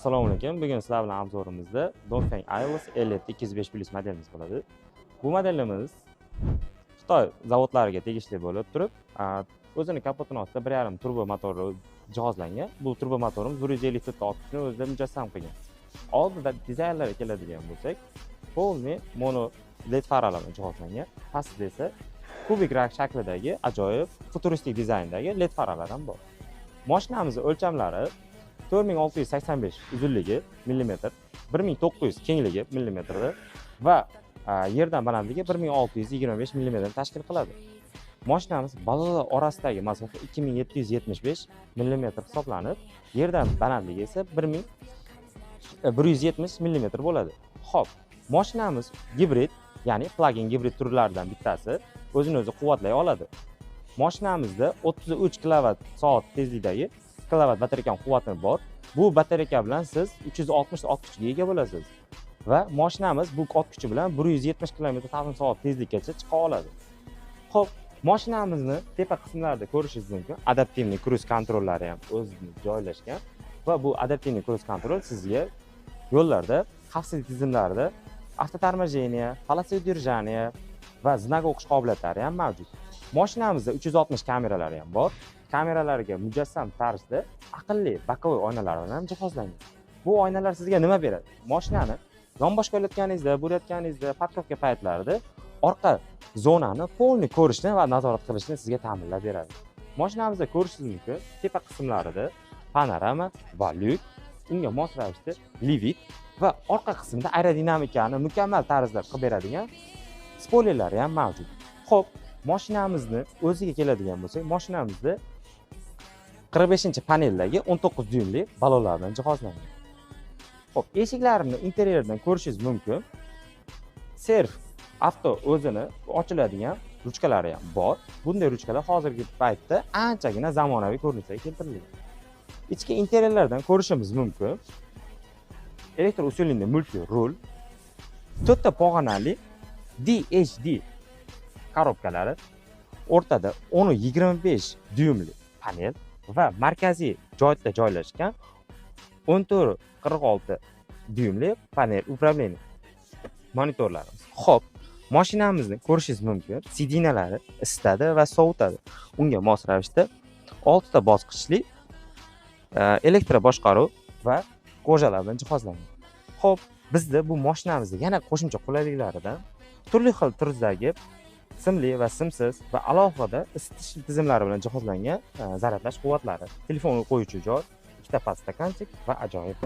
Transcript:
Assalomu alaykum. Bugun sizlar bilan obzorimizda Dongfeng Aeolus Elite 205 Plus modelimiz bo'ladi. Bu modelimiz Xitoy zavodlariga tegishli bo'lib turib, o'zining kapotini ostida 1.5 turbo motori jihozlangan. Bu turbo motorimiz 150 foot otishni o'zida mujassam qilgan. Oldida dizaynlarga keladigan bo'lsak, polni mono LED faralar bilan jihozlangan. Pastda esa kubik rak shaklidagi ajoyib futuristik dizayndagi LED faralar ham bor. Mashinamizning o'lchamlari 4685 uzunligi millimetr, 1900 kengligi millimetrda va yerdan balandligi 1625 millimetr tashkil qiladi. Mashinamiz balolar orasidagi masofa 2775 millimetr hisoblanib, yerdan balandligi esa 1170 millimetr bo'ladi. Xo'p, mashinamiz gibrid, ya'ni plug-in gibrid turlaridan bittasi, o'zini o'zi quvvatlay oladi. Mashinamizda 33 kWh tezlikdagi kilovat batareyka quvvati bor. Bu batareyka bilan siz 360 ot kuchiga ega bo'lasiz va mashinamiz bu ot kuchi bilan 170 km/soat tezlikkacha chiqa oladi. Xo'p, mashinamizni tepa qismlarida ko'rishingiz mumkin. Adaptivniy kruz kontrollari ham o'zida joylashgan va bu adaptivniy kruz kontrol sizga yo'llarda xavfsizlik tizimlarida avtotormojeniya, polosli удержания va znak o'qish qobiliyatlari ham mavjud. Mashinamizda 360 kameralari ham bor. Kameralarga mujassam tarzda aqlli bokovoy oynalar bilan jihozlangan. Bu oynalar sizga nima beradi? Mashinani yonbosh qo'yayotganingizda, bo'layotganingizda, parkovka paytlarida orqa zonani polni ko'rishni va nazorat qilishni sizga ta'minlab beradi. Mashinamizda ko'rishingiz mumkin, tepa qismlarida panorama va lyuk, unga mos ravishda livid va orqa qismda aerodinamikani mukammal tarzda qilib beradigan spoilerlar ham mavjud. Xo'p, mashinamizni o'ziga keladigan bo'lsak, mashinamizda 45-paneldagi 19 dyumli balonlar bilan jihozlangan. Xo'p, eshiklarini interyerdan ko'rishingiz mumkin. Serf avto o'zini ochiladigan ruchkalari ham bor. Bunday ruchkalar hozirgi paytda anchagina zamonaviy ko'rinishga keltirilgan. Ichki interyerlardan ko'rishimiz mumkin. Elektr usulli multi rul, 4 ta pog'onali DHD korobkalari, o'rtada 10-25 dyumli panel va markaziy joyda joylashgan 14-46 dyumli panel upravleniya monitorlarimiz. Xo'p, mashinamizni ko'rishingiz mumkin. Sidinalari isitadi va sovutadi. Unga mos ravishda 6 ta bosqichli elektr boshqaruv va ko'jalar bilan jihozlangan. Xo'p, bizda bu mashinamizda yana qo'shimcha qulayliklaridan turli xil turdagi simli va simsiz va alohida isitish tizimlari bilan jihozlangan zaryadlash quvvatlari, telefon qo'yuvchi joy, ikkita past stakanchik va ajoyib